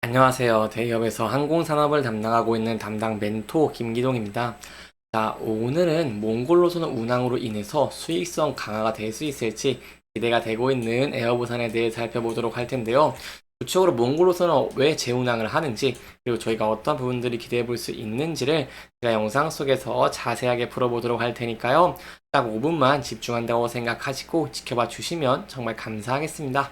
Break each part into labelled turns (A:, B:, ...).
A: 안녕하세요. 대기업에서 항공산업을 담당하고 있는 담당 멘토 김기동입니다. 자, 오늘은 몽골 노선 운항으로 인해서 수익성 강화가 될 수 있을지 기대가 되고 있는 에어부산에 대해 살펴보도록 할 텐데요. 구체적으로 몽골 노선은 왜 재운항을 하는지, 그리고 저희가 어떤 부분들이 기대해 볼 수 있는지를 제가 영상 속에서 자세하게 풀어보도록 할 테니까요. 딱 5분만 집중한다고 생각하시고 지켜봐 주시면 정말 감사하겠습니다.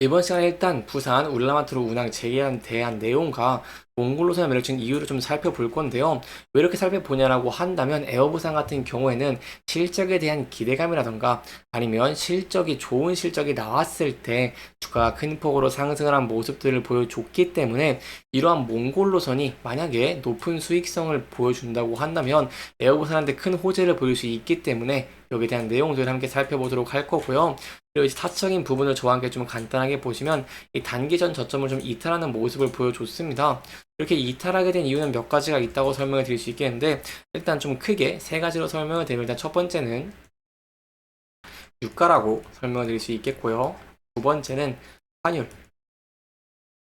A: 이번 시간에 일단 부산 울라마투르 운항 재개에 대한 내용과 몽골로선의 매력적인 이유를 좀 살펴볼 건데요. 왜 이렇게 살펴보냐라고 한다면 에어부산 같은 경우에는 실적에 대한 기대감이라던가 아니면 실적이 좋은 실적이 나왔을 때 주가가 큰 폭으로 상승을 한 모습들을 보여줬기 때문에 이러한 몽골로선이 만약에 높은 수익성을 보여준다고 한다면 에어부산한테 큰 호재를 보일 수 있기 때문에 여기에 대한 내용들을 함께 살펴보도록 할 거고요. 그리고 이제 사적인 부분을 저와 함께 좀 간단하게 보시면 이 단기전 저점을 좀 이탈하는 모습을 보여줬습니다. 이렇게 이탈하게 된 이유는 몇 가지가 있다고 설명을 드릴 수 있겠는데 일단 좀 크게 세 가지로 설명을 드리면 일단 첫 번째는 유가라고 설명을 드릴 수 있겠고요. 두 번째는 환율.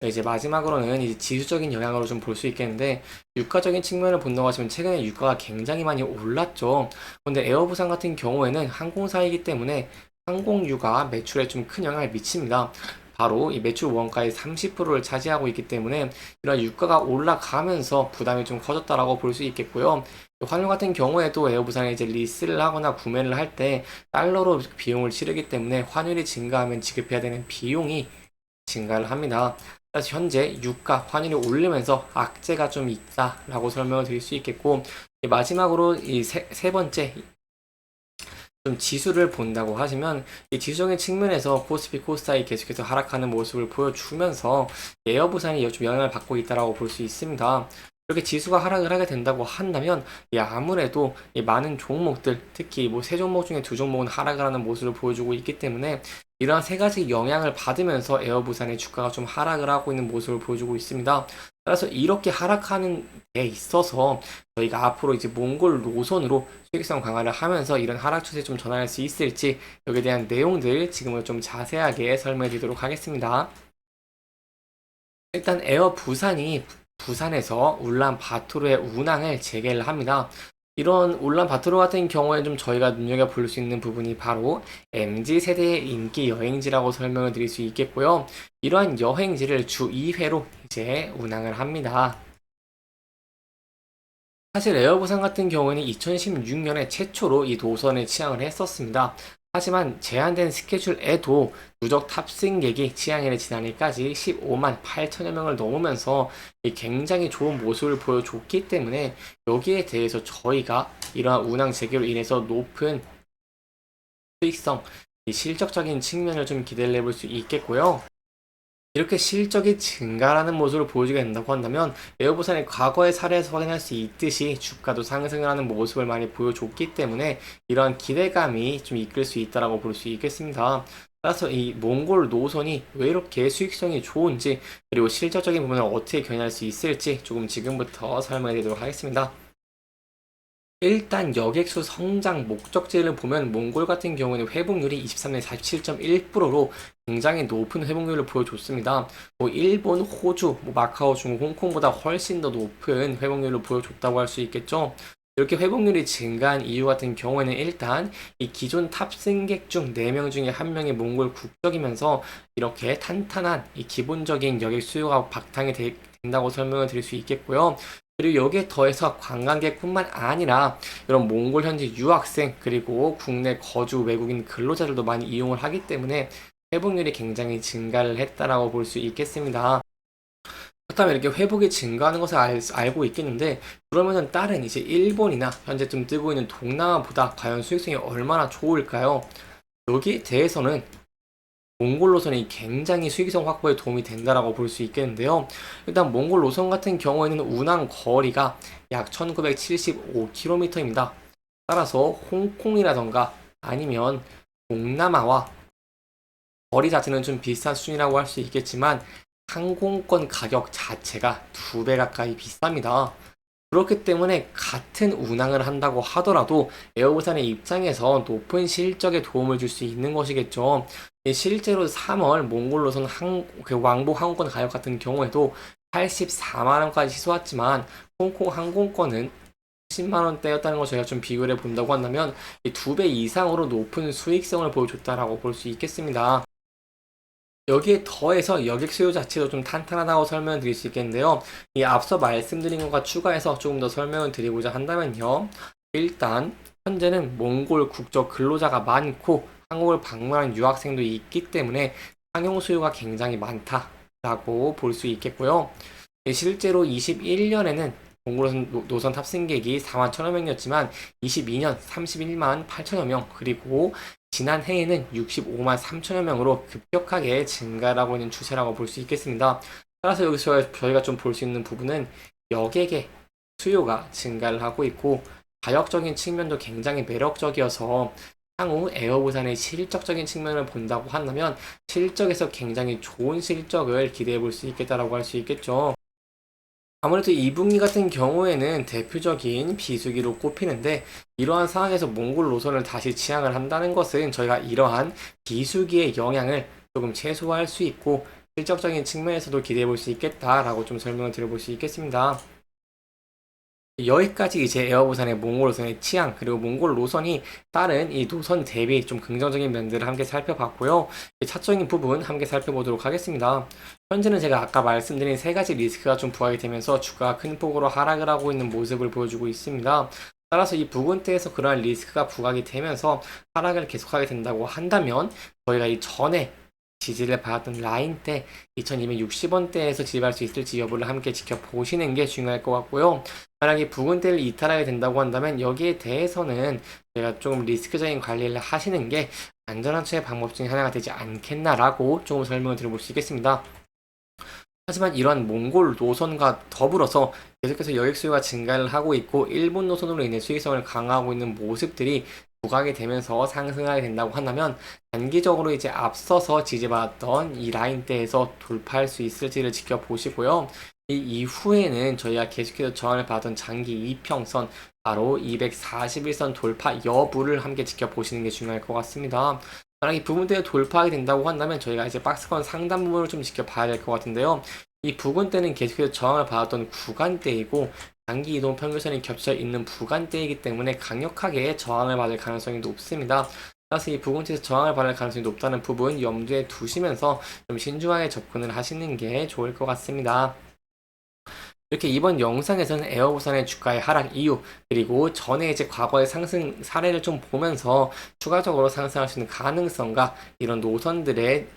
A: 이제 마지막으로는 이제 지수적인 영향으로 좀 볼 수 있겠는데 유가적인 측면을 본다고 하시면 최근에 유가가 굉장히 많이 올랐죠. 근데 에어부산 같은 경우에는 항공사이기 때문에 항공유가 매출에 좀 큰 영향을 미칩니다. 바로 이 매출 원가의 30%를 차지하고 있기 때문에 이런 유가가 올라가면서 부담이 좀 커졌다라고 볼 수 있겠고요. 환율 같은 경우에도 에어부산이 이제 리스를 하거나 구매를 할 때 달러로 비용을 치르기 때문에 환율이 증가하면 지급해야 되는 비용이 증가를 합니다. 그래서 현재 유가 환율이 오르면서 악재가 좀 있다라고 설명을 드릴 수 있겠고 마지막으로 이 세 번째 좀 지수를 본다고 하시면 이 지수적인 측면에서 코스피 코스닥이 계속해서 하락하는 모습을 보여주면서 에어부산이 좀 영향을 받고 있다라고 볼 수 있습니다. 이렇게 지수가 하락을 하게 된다고 한다면 아무래도 이 많은 종목들 특히 뭐 세 종목 중에 두 종목은 하락을 하는 모습을 보여주고 있기 때문에 이러한 세 가지 영향을 받으면서 에어부산의 주가가 좀 하락을 하고 있는 모습을 보여주고 있습니다. 따라서 이렇게 하락하는 데 있어서 저희가 앞으로 이제 몽골 노선으로 수익성 강화를 하면서 이런 하락 추세 좀 전환할 수 있을지 여기에 대한 내용들 지금은 좀 자세하게 설명해 드리도록 하겠습니다. 일단 에어 부산이 부산에서 울란바토르의 운항을 재개를 합니다. 이런 울란바토르 같은 경우에 좀 저희가 눈여겨볼 수 있는 부분이 바로 MZ세대의 인기 여행지라고 설명을 드릴 수 있겠고요. 이러한 여행지를 주 2회로 이제 운항을 합니다. 사실 에어부산 같은 경우에는 2016년에 최초로 이 노선을 취항을 했었습니다. 하지만 제한된 스케줄에도 누적 탑승객이 취항일의 지난해까지 15만 8천여 명을 넘으면서 굉장히 좋은 모습을 보여줬기 때문에 여기에 대해서 저희가 이러한 운항 재개로 인해서 높은 수익성, 이 실적적인 측면을 좀 기대를 해볼 수 있겠고요. 이렇게 실적이 증가하는 모습을 보여주게 된다고 한다면 에어부산의 과거의 사례에서 확인할 수 있듯이 주가도 상승을 하는 모습을 많이 보여줬기 때문에 이러한 기대감이 좀 이끌 수 있다고 볼 수 있겠습니다. 따라서 이 몽골 노선이 왜 이렇게 수익성이 좋은지 그리고 실질적인 부분을 어떻게 견인할 수 있을지 조금 지금부터 설명해 드리도록 하겠습니다. 일단 여객수 성장 목적지를 보면 몽골 같은 경우에는 회복률이 23년 47.1%로 굉장히 높은 회복률을 보여줬습니다. 뭐 일본, 호주, 뭐 마카오, 중국, 홍콩보다 훨씬 더 높은 회복률을 보여줬다고 할 수 있겠죠. 이렇게 회복률이 증가한 이유 같은 경우에는 일단 이 기존 탑승객 중 4명 중에 1명이 몽골 국적이면서 이렇게 탄탄한 이 기본적인 여객 수요가 된다고 설명을 드릴 수 있겠고요. 그리고 여기에 더해서 관광객뿐만 아니라 이런 몽골 현지 유학생 그리고 국내 거주 외국인 근로자들도 많이 이용을 하기 때문에 회복률이 굉장히 증가를 했다라고 볼 수 있겠습니다. 그렇다면 이렇게 회복이 증가하는 것을 알고 있겠는데 그러면은 다른 이제 일본이나 현재 좀 뜨고 있는 동남아보다 과연 수익성이 얼마나 좋을까요? 여기에 대해서는 몽골 노선이 굉장히 수익성 확보에 도움이 된다라고 볼 수 있겠는데요. 일단 몽골 노선 같은 경우에는 운항 거리가 약 1975km입니다. 따라서 홍콩이라던가 아니면 동남아와 거리 자체는 좀 비슷한 수준이라고 할 수 있겠지만 항공권 가격 자체가 2배 가까이 비쌉니다. 그렇기 때문에 같은 운항을 한다고 하더라도 에어부산의 입장에서 높은 실적에 도움을 줄 수 있는 것이겠죠. 실제로 3월 몽골로선 그 왕복 항공권 가격 같은 경우에도 84만 원까지 치솟았지만 홍콩 항공권은 10만 원대였다는 걸 저희가 좀 비교를 해 본다고 한다면 이 2배 이상으로 높은 수익성을 보여줬다라고 볼 수 있겠습니다. 여기에 더해서 여객 수요 자체도 좀 탄탄하다고 설명을 드릴 수 있겠는데요. 이 앞서 말씀드린 것과 추가해서 조금 더 설명을 드리고자 한다면요. 일단 현재는 몽골 국적 근로자가 많고 한국을 방문하는 유학생도 있기 때문에 상용 수요가 굉장히 많다라고 볼 수 있겠고요. 실제로 21년에는 몽골 노선 탑승객이 4만 1천여 명이었지만 22년 31만 8천여 명, 그리고 지난해에는 65만 3천여 명으로 급격하게 증가하고 있는 추세라고 볼 수 있겠습니다. 따라서 여기서 저희가 좀 볼 수 있는 부분은 여객의 수요가 증가를 하고 있고 가격적인 측면도 굉장히 매력적이어서 향후 에어부산의 실적적인 측면을 본다고 한다면 실적에서 굉장히 좋은 실적을 기대해 볼 수 있겠다라고 할 수 있겠죠. 아무래도 2분기 같은 경우에는 대표적인 비수기로 꼽히는데 이러한 상황에서 몽골 노선을 다시 취항을 한다는 것은 저희가 이러한 비수기의 영향을 조금 최소화할 수 있고 실적적인 측면에서도 기대해 볼 수 있겠다라고 좀 설명을 드려볼 수 있겠습니다. 여기까지 이제 에어부산의 몽골 노선의 취향, 그리고 몽골 노선이 다른 이 노선 대비 좀 긍정적인 면들을 함께 살펴봤고요. 차적인 부분 함께 살펴보도록 하겠습니다. 현재는 제가 아까 말씀드린 세 가지 리스크가 좀 부각이 되면서 주가가 큰 폭으로 하락을 하고 있는 모습을 보여주고 있습니다. 따라서 이 부근대에서 그러한 리스크가 부각이 되면서 하락을 계속하게 된다고 한다면 저희가 이 전에 지지를 받았던 라인 때 2260원대에서 지지할 수 있을지 여부를 함께 지켜보시는 게 중요할 것 같고요. 만약에 부근대를 이탈하게 된다고 한다면 여기에 대해서는 제가 조금 리스크적인 관리를 하시는 게 안전한 처의 방법 중에 하나가 되지 않겠나라고 조금 설명을 드려볼 수 있겠습니다. 하지만 이러한 몽골 노선과 더불어서 계속해서 여객 수요가 증가를 하고 있고 일본 노선으로 인해 수익성을 강화하고 있는 모습들이 부각이 되면서 상승하게 된다고 한다면 단기적으로 이제 앞서서 지지받았던 이 라인대에서 돌파할 수 있을지를 지켜보시고요. 이 이후에는 저희가 계속해서 저항을 받았던 장기 이평선 바로 241선 돌파 여부를 함께 지켜보시는 게 중요할 것 같습니다. 만약 이 부분대에 돌파하게 된다고 한다면 저희가 이제 박스권 상단 부분을 좀 지켜봐야 될 것 같은데요. 이 부근대는 계속해서 저항을 받았던 구간대이고 단기 이동 평균선이 겹쳐 있는 구간대이기 때문에 강력하게 저항을 받을 가능성이 높습니다. 따라서 이 부근대에서 저항을 받을 가능성이 높다는 부분 염두에 두시면서 좀 신중하게 접근을 하시는 게 좋을 것 같습니다. 이렇게 이번 영상에서는 에어부산의 주가의 하락 이유, 그리고 전에 이제 과거의 상승 사례를 좀 보면서 추가적으로 상승할 수 있는 가능성과 이런 노선들의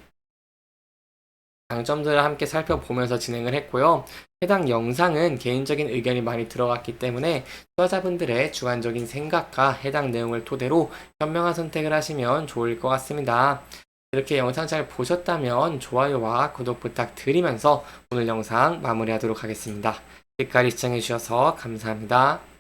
A: 장점들을 함께 살펴보면서 진행을 했고요. 해당 영상은 개인적인 의견이 많이 들어갔기 때문에 투자자분들의 주관적인 생각과 해당 내용을 토대로 현명한 선택을 하시면 좋을 것 같습니다. 이렇게 영상 잘 보셨다면 좋아요와 구독 부탁드리면서 오늘 영상 마무리하도록 하겠습니다. 끝까지 시청해주셔서 감사합니다.